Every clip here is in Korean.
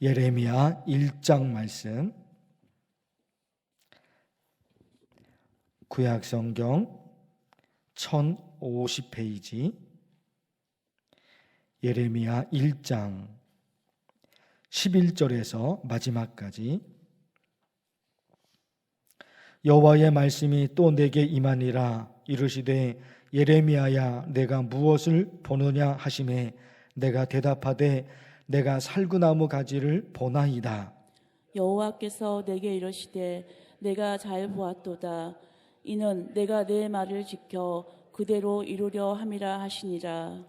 예레미야 1장 말씀, 구약성경 1050페이지, 예레미야 1장 11절에서 마지막까지. 여호와의 말씀이 또 내게 임하니라. 이르시되 예레미야야, 내가 무엇을 보느냐 하시매 내가 대답하되 내가 살구나무 가지를 보나이다. 여호와께서 내게 이르시되 내가 잘 보았도다. 이는 내가 내 말을 지켜 그대로 이루려 함이라 하시니라.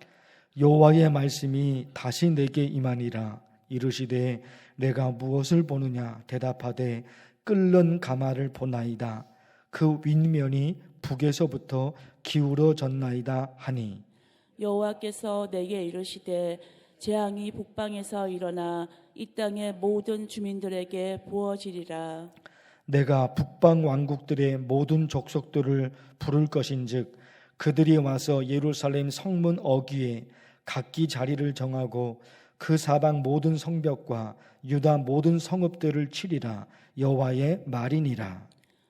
여호와의 말씀이 다시 내게 임하니라. 이르시되 내가 무엇을 보느냐 대답하되 끓는 가마를 보나이다. 그 윗면이 북에서부터 기울어졌나이다 하니, 여호와께서 내게 이르시되 재앙이 북방에서 일어나 이 땅의 모든 주민들에게 부어지리라. 내가 북방 왕국들의 모든 족속들을 부를 것인즉 그들이 와서 예루살렘 성문 어귀에 각기 자리를 정하고 그 사방 모든 성벽과 유다 모든 성읍들을 치리라. 여호와의 말이니라.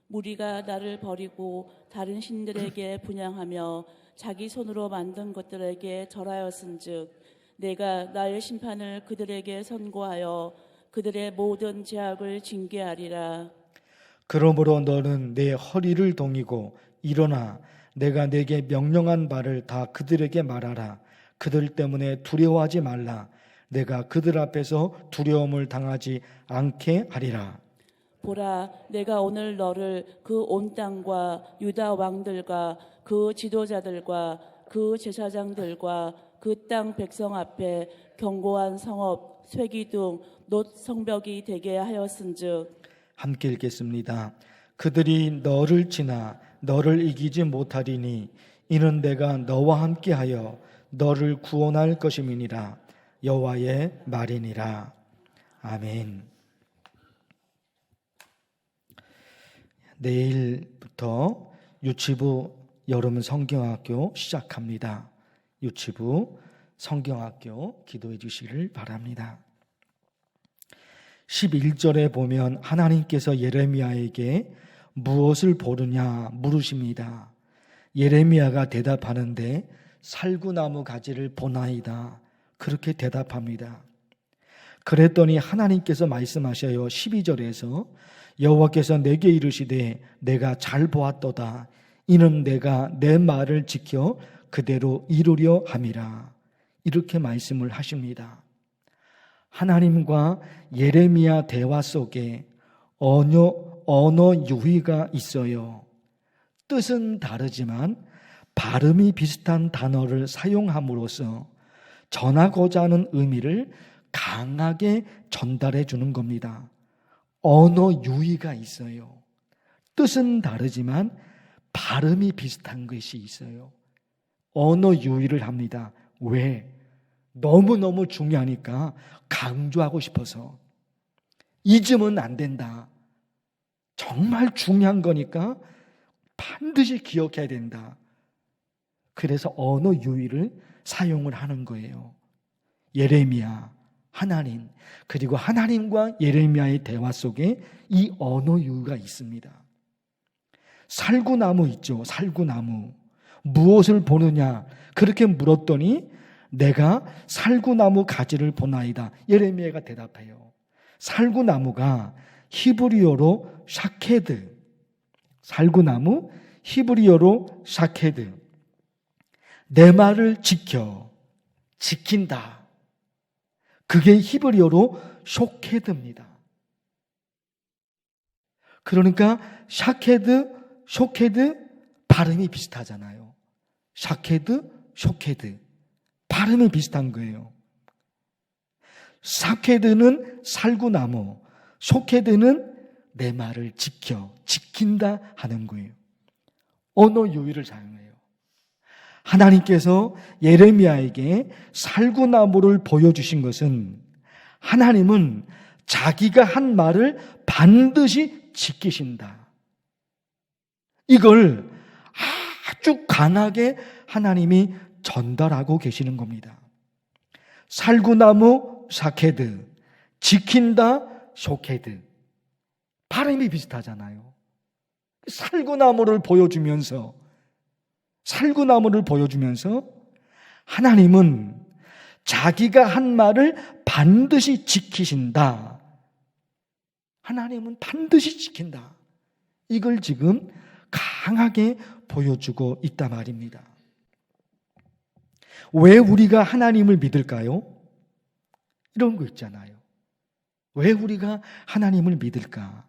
무리가 나를 버리고 다른 신들에게 분향하며 자기 손으로 만든 것들에게 절하였은즉 내가 나의 심판을 그들에게 선고하여 그들의 모든 죄악을 징계하리라. 그러므로 너는 내 허리를 동이고 일어나 내가 내게 명령한 바를 다 그들에게 말하라. 그들 때문에 두려워하지 말라. 내가 그들 앞에서 두려움을 당하지 않게 하리라. 보라, 내가 오늘 너를 그 온 땅과 유다 왕들과 그 지도자들과 그 제사장들과 그 땅 백성 앞에 견고한 성읍, 쇠기둥, 놋 성벽이 되게 하였은즉. 함께 읽겠습니다. 그들이 너를 치나 너를 이기지 못하리니 이는 내가 너와 함께하여 너를 구원할 것임이니라. 여호와의 말이니라. 아멘. 내일부터 유치부 여름 성경학교 시작합니다. 유치부 성경학교 기도해 주시기를 바랍니다. 11절에 보면 하나님께서 예레미야에게 무엇을 보느냐 물으십니다. 예레미야가 대답하는데 살구나무 가지를 보나이다. 그렇게 대답합니다. 그랬더니 하나님께서 말씀하셔요. 12절에서 여호와께서 내게 이르시되 내가 잘 보았도다. 이는 내가 내 말을 지켜 그대로 이루려 함이라. 이렇게 말씀을 하십니다. 하나님과 예레미야 대화 속에 언어 유희가 있어요. 뜻은 다르지만 발음이 비슷한 단어를 사용함으로써 전하고자 하는 의미를 강하게 전달해 주는 겁니다. 언어 유희가 있어요. 뜻은 다르지만 발음이 비슷한 것이 있어요. 언어 유희를 합니다. 왜? 너무너무 중요하니까 강조하고 싶어서. 잊으면 안 된다. 정말 중요한 거니까 반드시 기억해야 된다. 그래서 언어 유희를 사용을 하는 거예요. 예레미야, 하나님, 그리고 하나님과 예레미야의 대화 속에 이 언어 유희가 있습니다. 살구나무 있죠. 살구나무. 무엇을 보느냐? 그렇게 물었더니 내가 살구나무 가지를 보나이다. 예레미야가 대답해요. 살구나무가 히브리어로 샤케드. 살구나무 히브리어로 샤케드. 내 말을 지킨다. 그게 히브리어로 쇼케드입니다. 그러니까 샤케드, 쇼케드 발음이 비슷하잖아요. 샤케드, 쇼케드 발음이 비슷한 거예요. 샤케드는 살구나무, 쇼케드는 내 말을 지킨다 하는 거예요. 언어 유희를 사용해요. 하나님께서 예레미야에게 살구나무를 보여주신 것은 하나님은 자기가 한 말을 반드시 지키신다. 이걸 아주 강하게 하나님이 전달하고 계시는 겁니다. 살구나무 샤케드, 지킨다, 쇼케드. 발음이 비슷하잖아요. 살구나무를 보여주면서 하나님은 자기가 한 말을 반드시 지키신다. 하나님은 반드시 지킨다. 이걸 지금 강하게 보여주고 있단 말입니다. 왜 우리가 하나님을 믿을까요? 이런 거 있잖아요. 왜 우리가 하나님을 믿을까?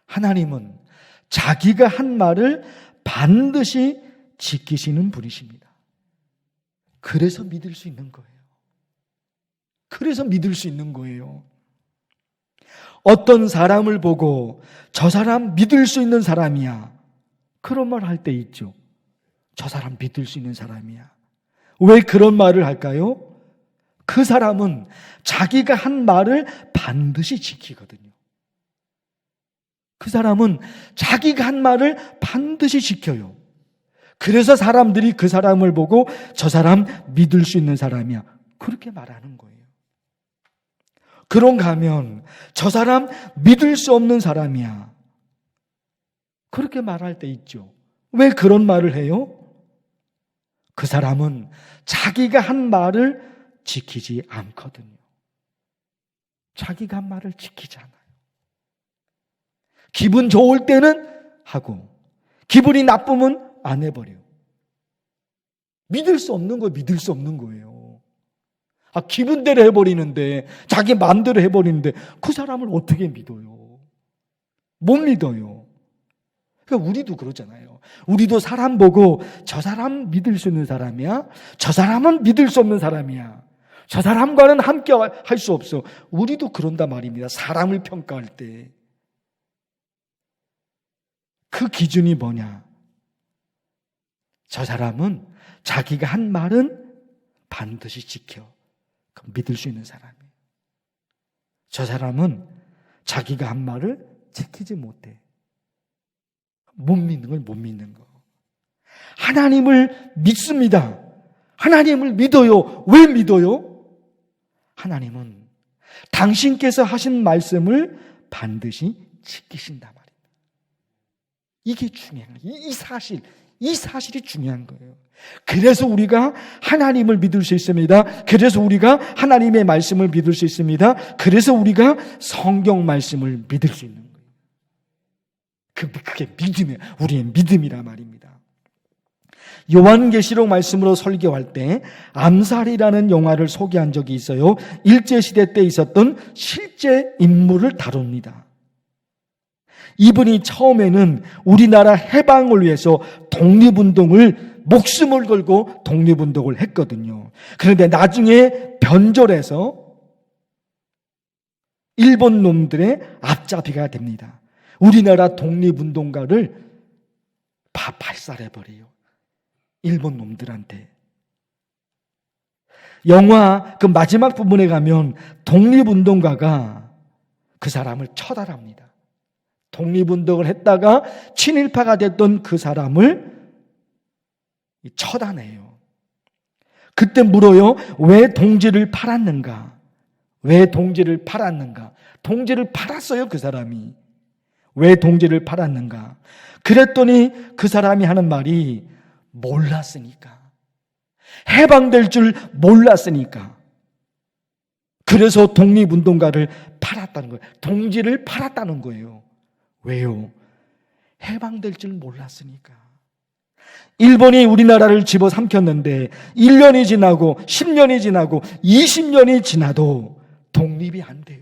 하나님은 자기가 한 말을 반드시 지키시는 분이십니다. 그래서 믿을 수 있는 거예요. 그래서 믿을 수 있는 거예요. 어떤 사람을 보고 저 사람 믿을 수 있는 사람이야. 그런 말 할 때 있죠. 저 사람 믿을 수 있는 사람이야. 왜 그런 말을 할까요? 그 사람은 자기가 한 말을 반드시 지키거든요. 그 사람은 자기가 한 말을 반드시 지켜요. 그래서 사람들이 그 사람을 보고 저 사람 믿을 수 있는 사람이야. 그렇게 말하는 거예요. 그런가 하면 저 사람 믿을 수 없는 사람이야. 그렇게 말할 때 있죠. 왜 그런 말을 해요? 그 사람은 자기가 한 말을 지키지 않거든요. 자기가 한 말을 지키지 않아요. 기분 좋을 때는 하고 기분이 나쁘면 안 해버려요. 믿을 수 없는 거예요. 기분대로 해버리는데, 자기 마음대로 해버리는데 그 사람을 어떻게 믿어요? 못 믿어요. 그러니까 우리도 그러잖아요. 우리도 사람 보고 저 사람 믿을 수 있는 사람이야? 저 사람은 믿을 수 없는 사람이야. 저 사람과는 함께 할 수 없어. 우리도 그런단 말입니다. 사람을 평가할 때. 그 기준이 뭐냐? 저 사람은 자기가 한 말은 반드시 지켜. 그럼 믿을 수 있는 사람이에요. 저 사람은 자기가 한 말을 지키지 못해. 못 믿는 걸 못 믿는 거. 하나님을 믿습니다. 하나님을 믿어요. 왜 믿어요? 하나님은 당신께서 하신 말씀을 반드시 지키신단 말입니다. 이게 중요한 거예요. 이 사실이 중요한 거예요. 그래서 우리가 하나님을 믿을 수 있습니다. 그래서 우리가 하나님의 말씀을 믿을 수 있습니다. 그래서 우리가 성경 말씀을 믿을 수 있는 거예요. 그게 믿음이에요. 우리의 믿음이란 말입니다. 요한계시록 말씀으로 설교할 때 암살이라는 영화를 소개한 적이 있어요. 일제시대 때 있었던 실제 인물을 다룹니다. 이분이 처음에는 우리나라 해방을 위해서 독립운동을 목숨을 걸고 독립운동을 했거든요. 그런데 나중에 변절해서 일본 놈들의 앞잡이가 됩니다. 우리나라 독립운동가를 발살해버려요. 일본 놈들한테. 영화 그 마지막 부분에 가면 독립운동가가 그 사람을 처단합니다. 독립운동을 했다가 친일파가 됐던 그 사람을 처단해요. 그때 물어요. 왜 동지를 팔았는가? 왜 동지를 팔았는가? 동지를 팔았어요, 그 사람이. 왜 동지를 팔았는가? 그랬더니 그 사람이 하는 말이 몰랐으니까. 해방될 줄 몰랐으니까. 그래서 독립운동가를 팔았다는 거예요. 동지를 팔았다는 거예요. 왜요? 해방될 줄 몰랐으니까. 일본이 우리나라를 집어삼켰는데 1년이 지나고 10년이 지나고 20년이 지나도 독립이 안 돼요.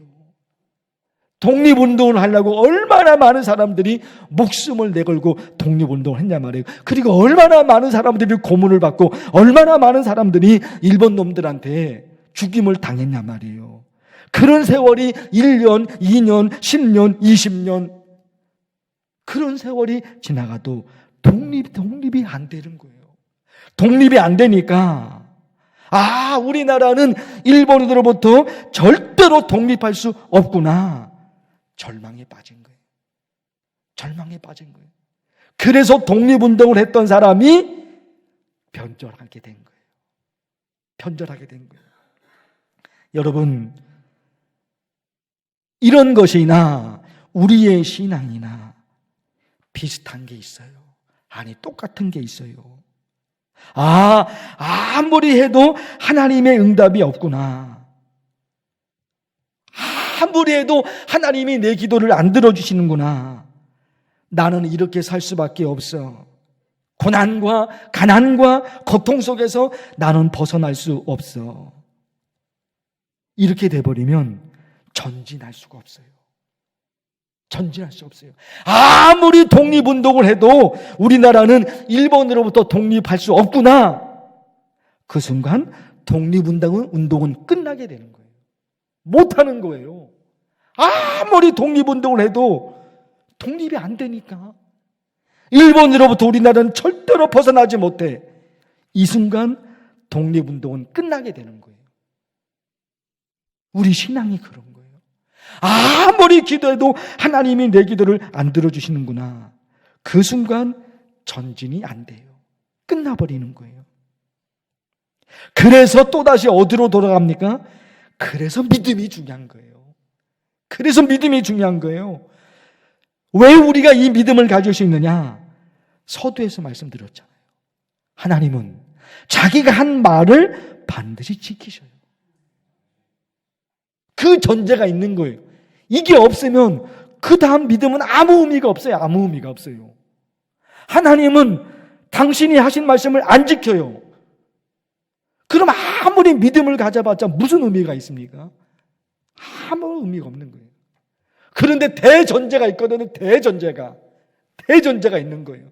독립운동을 하려고 얼마나 많은 사람들이 목숨을 내걸고 독립운동을 했냐 말이에요. 그리고 얼마나 많은 사람들이 고문을 받고 얼마나 많은 사람들이 일본 놈들한테 죽임을 당했냐 말이에요. 그런 세월이 1년, 2년, 10년, 20년 그런 세월이 지나가도 독립이 안 되는 거예요. 독립이 안 되니까 우리나라는 일본인으로부터 절대로 독립할 수 없구나. 절망에 빠진 거예요. 절망에 빠진 거예요. 그래서 독립운동을 했던 사람이 변절하게 된 거예요. 변절하게 된 거예요. 여러분, 이런 것이나 우리의 신앙이나 비슷한 게 있어요. 아니, 똑같은 게 있어요. 아무리 해도 하나님의 응답이 없구나. 아무리 해도 하나님이 내 기도를 안 들어주시는구나. 나는 이렇게 살 수밖에 없어. 고난과 가난과 고통 속에서 나는 벗어날 수 없어. 이렇게 돼버리면 전진할 수가 없어요. 전진할 수 없어요. 아무리 독립운동을 해도 우리나라는 일본으로부터 독립할 수 없구나. 그 순간 독립운동은 끝나게 되는 거예요. 못하는 거예요. 아무리 독립운동을 해도 독립이 안 되니까. 일본으로부터 우리나라는 절대로 벗어나지 못해. 이 순간 독립운동은 끝나게 되는 거예요. 우리 신앙이 그런 거예요. 아무리 기도해도 하나님이 내 기도를 안 들어주시는구나. 그 순간 전진이 안 돼요. 끝나버리는 거예요. 그래서 또다시 어디로 돌아갑니까? 그래서 믿음이 중요한 거예요. 그래서 믿음이 중요한 거예요. 왜 우리가 이 믿음을 가질 수 있느냐? 서두에서 말씀드렸잖아요. 하나님은 자기가 한 말을 반드시 지키셔요. 그 전제가 있는 거예요. 이게 없으면 그 다음 믿음은 아무 의미가 없어요. 아무 의미가 없어요. 하나님은 당신이 하신 말씀을 안 지켜요. 그럼 아무리 믿음을 가져봤자 무슨 의미가 있습니까? 아무 의미가 없는 거예요. 그런데 대전제가 있거든요. 대전제가 있는 거예요.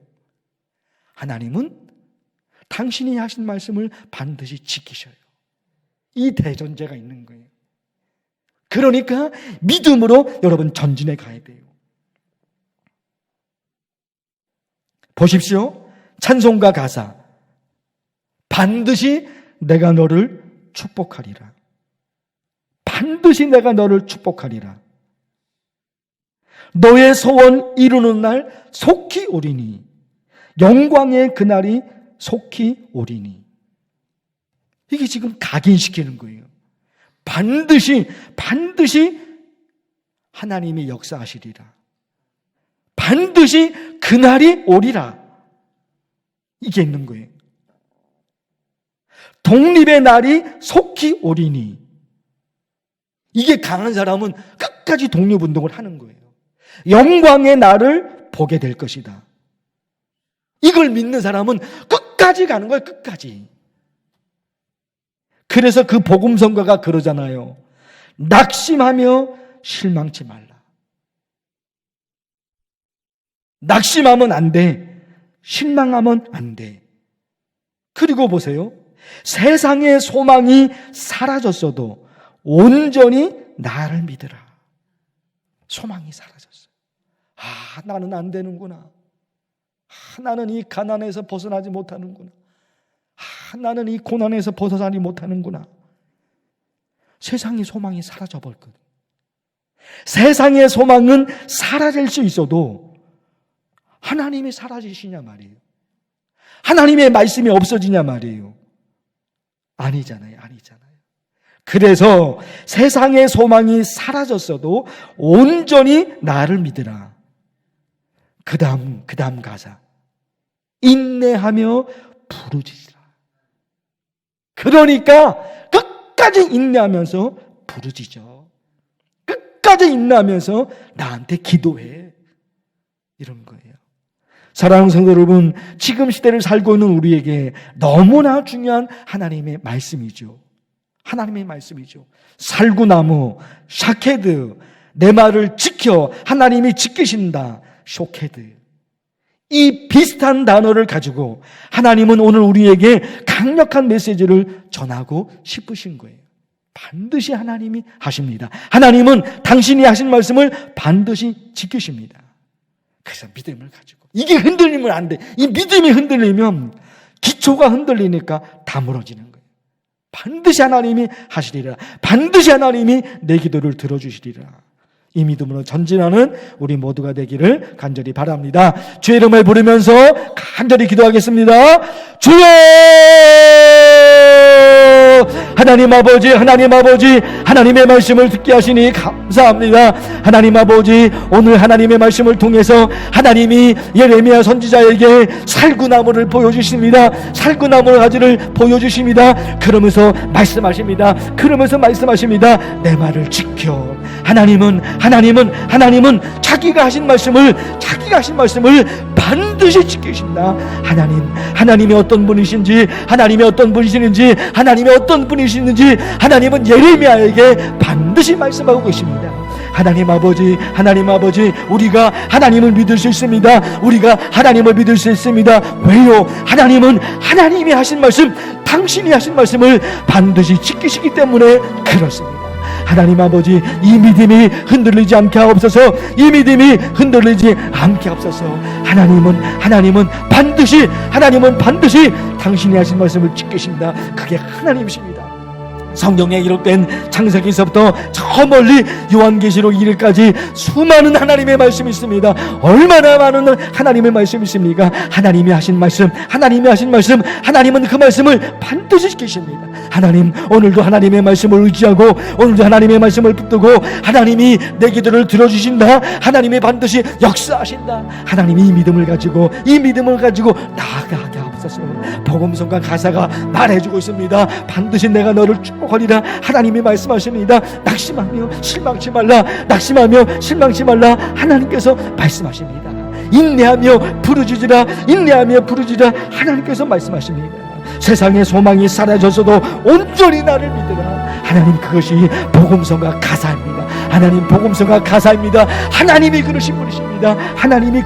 하나님은 당신이 하신 말씀을 반드시 지키셔요. 이 대전제가 있는 거예요. 그러니까 믿음으로 여러분 전진해 가야 돼요. 보십시오. 찬송가 가사. 반드시 내가 너를 축복하리라. 반드시 내가 너를 축복하리라. 너의 소원 이루는 날 속히 오리니 영광의 그날이 속히 오리니. 이게 지금 각인시키는 거예요. 반드시 하나님이 역사하시리라. 반드시 그날이 오리라. 이게 있는 거예요. 독립의 날이 속히 오리니. 이게 강한 사람은 끝까지 독립운동을 하는 거예요. 영광의 날을 보게 될 것이다. 이걸 믿는 사람은 끝까지 가는 거예요. 끝까지. 그래서 그 복음성가가 그러잖아요. 낙심하며 실망치 말라. 낙심하면 안 돼. 실망하면 안 돼. 그리고 보세요. 세상의 소망이 사라졌어도 온전히 나를 믿으라. 소망이 사라졌어요. 나는 안 되는구나. 나는 이 가난에서 벗어나지 못하는구나. 나는 이 고난에서 벗어나지 못하는구나. 세상의 소망이 사라져버렸거든. 세상의 소망은 사라질 수 있어도 하나님이 사라지시냐 말이에요. 하나님의 말씀이 없어지냐 말이에요. 아니잖아요. 그래서 세상의 소망이 사라졌어도 온전히 나를 믿으라. 그 다음 가사. 인내하며 부르짖으라. 그러니까 끝까지 인내하면서 부르짖어. 끝까지 인내하면서 나한테 기도해. 이런 거예요. 사랑하는 성도 여러분, 지금 시대를 살고 있는 우리에게 너무나 중요한 하나님의 말씀이죠. 하나님의 말씀이죠. 살구나무, 샤케드, 내 말을 지켜 하나님이 지키신다. 쇼케드. 이 비슷한 단어를 가지고 하나님은 오늘 우리에게 강력한 메시지를 전하고 싶으신 거예요. 반드시 하나님이 하십니다. 하나님은 당신이 하신 말씀을 반드시 지키십니다. 그래서 믿음을 가지고. 이게 흔들리면 안 돼. 이 믿음이 흔들리면 기초가 흔들리니까 다 무너지는 거예요. 반드시 하나님이 하시리라. 반드시 하나님이 내 기도를 들어주시리라. 이 믿음으로 전진하는 우리 모두가 되기를 간절히 바랍니다. 주의 이름을 부르면서 간절히 기도하겠습니다. 주여! 하나님 아버지, 하나님 아버지, 하나님의 말씀을 듣게 하시니 감사합니다. 하나님 아버지, 오늘 하나님의 말씀을 통해서 하나님이 예레미야 선지자에게 살구나무를 보여주십니다. 살구나무 가지를 보여주십니다. 그러면서 말씀하십니다. 내 말을 지켜. 하나님은 자기가 하신 말씀을 반드시 지키십니다. 하나님이 어떤 분이신지, 하나님은 예레미야에게 반드시 말씀하고 계십니다. 하나님 아버지, 우리가 하나님을 믿을 수 있습니다. 왜요? 하나님이 하신 말씀, 당신이 하신 말씀을 반드시 지키시기 때문에 그렇습니다. 하나님 아버지, 이 믿음이 흔들리지 않게 하옵소서. 하나님은 반드시 당신이 하신 말씀을 지키십니다. 그게 하나님이십니다. 성경에 기록된 창세기서부터 저 멀리 요한계시록 1일까지 수많은 하나님의 말씀이 있습니다. 얼마나 많은 하나님의 말씀이 있습니까? 하나님이 하신 말씀, 하나님은 그 말씀을 반드시 지키십니다. 하나님, 오늘도 하나님의 말씀을 의지하고, 오늘도 하나님의 말씀을 붙들고, 하나님이 내 기도를 들어주신다. 하나님이 반드시 역사하신다. 하나님이 이 믿음을 가지고 나아가게 하옵소서. 복음성과 가사가 말해주고 있습니다. 반드시 내가 너를 축복하리라. 하나님이 말씀하십니다. 낙심하며 실망치 말라. 하나님께서 말씀하십니다. 인내하며 부르짖으라. 하나님께서 말씀하십니다. 세상의 소망이 사라졌어도 온전히 나를 믿으라. 하나님, 그것이 복음성과 가사입니다. 하나님이 그러신 분이십니다. 하나님이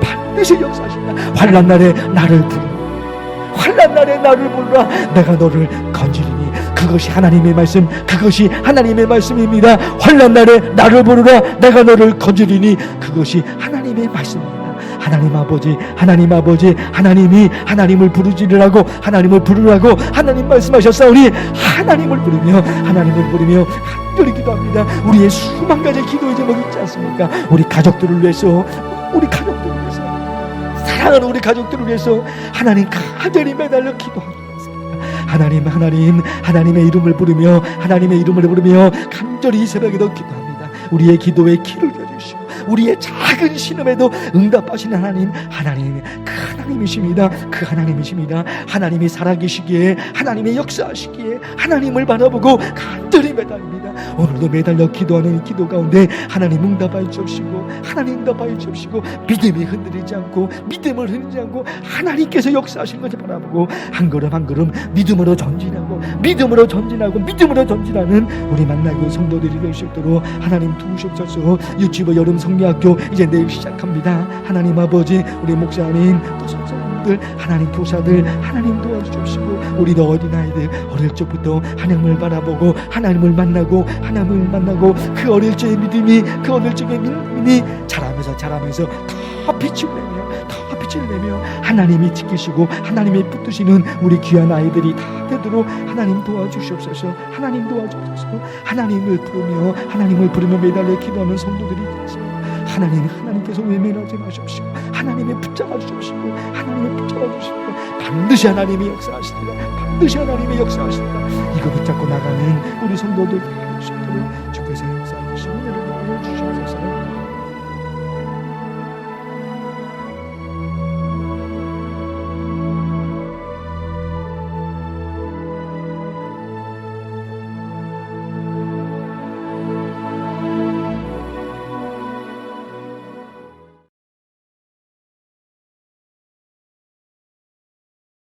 반드시 역사하신다. 환난 날에 나를 부르라. 내가 너를 건지리니. 그것이 하나님의 말씀입니다. 환난 날에 나를 부르라. 내가 너를 건지리니. 그것이 하나님의 말씀입니다. 하나님 아버지, 하나님이 하나님을 부르라고 하나님 말씀하셨사오니 하나님을 부르며 간절히 기도합니다. 우리의 수만 가지 기도의 제목이 있지 않습니까? 우리 가족들을 위해서, 사랑하는 우리 가족들을 위해서 하나님 간절히 매달려 기도하고 있습니다. 하나님의 이름을 부르며 간절히 이 새벽에도 기도합니다. 우리의 기도에 귀를 켜주시고 우리의 작은 신음에도 응답하시는 그 하나님이십니다. 하나님이 살아계시기에, 하나님의 역사하시기에 하나님을 바라보고 간절히 매달립니다. 오늘도 매달려 기도하는 이 기도 가운데 하나님 응답하여 주옵시고, 믿음을 흔들리지 않고 하나님께서 역사하시는 것을 바라보고 한 걸음 믿음으로 전진하는 우리 만나고 성도들이 될 수 있도록 하나님 도우시옵소서. 유치부 여름 성리학교 이제 내일 시작합니다. 하나님 아버지, 우리 목사님 또 선생님들, 하나님 교사들 하나님 도와주십시오. 우리도 어린아이들 어릴 적부터 하나님을 바라보고 하나님을 만나고 그 어릴 적의 믿음이 자라면서 더 빛을 내며 하나님이 지키시고 하나님이 붙드시는 우리 귀한 아이들이 다 되도록 하나님 도와주시옵소서. 하나님을 부르며 매달려 기도하는 성도들이 되시고, 하나님께서 외면하지 마십시오. 하나님이 붙잡아 주십시오. 반드시 하나님이 역사하시리라. 이거 붙잡고 나가는 우리 성도들 되시도록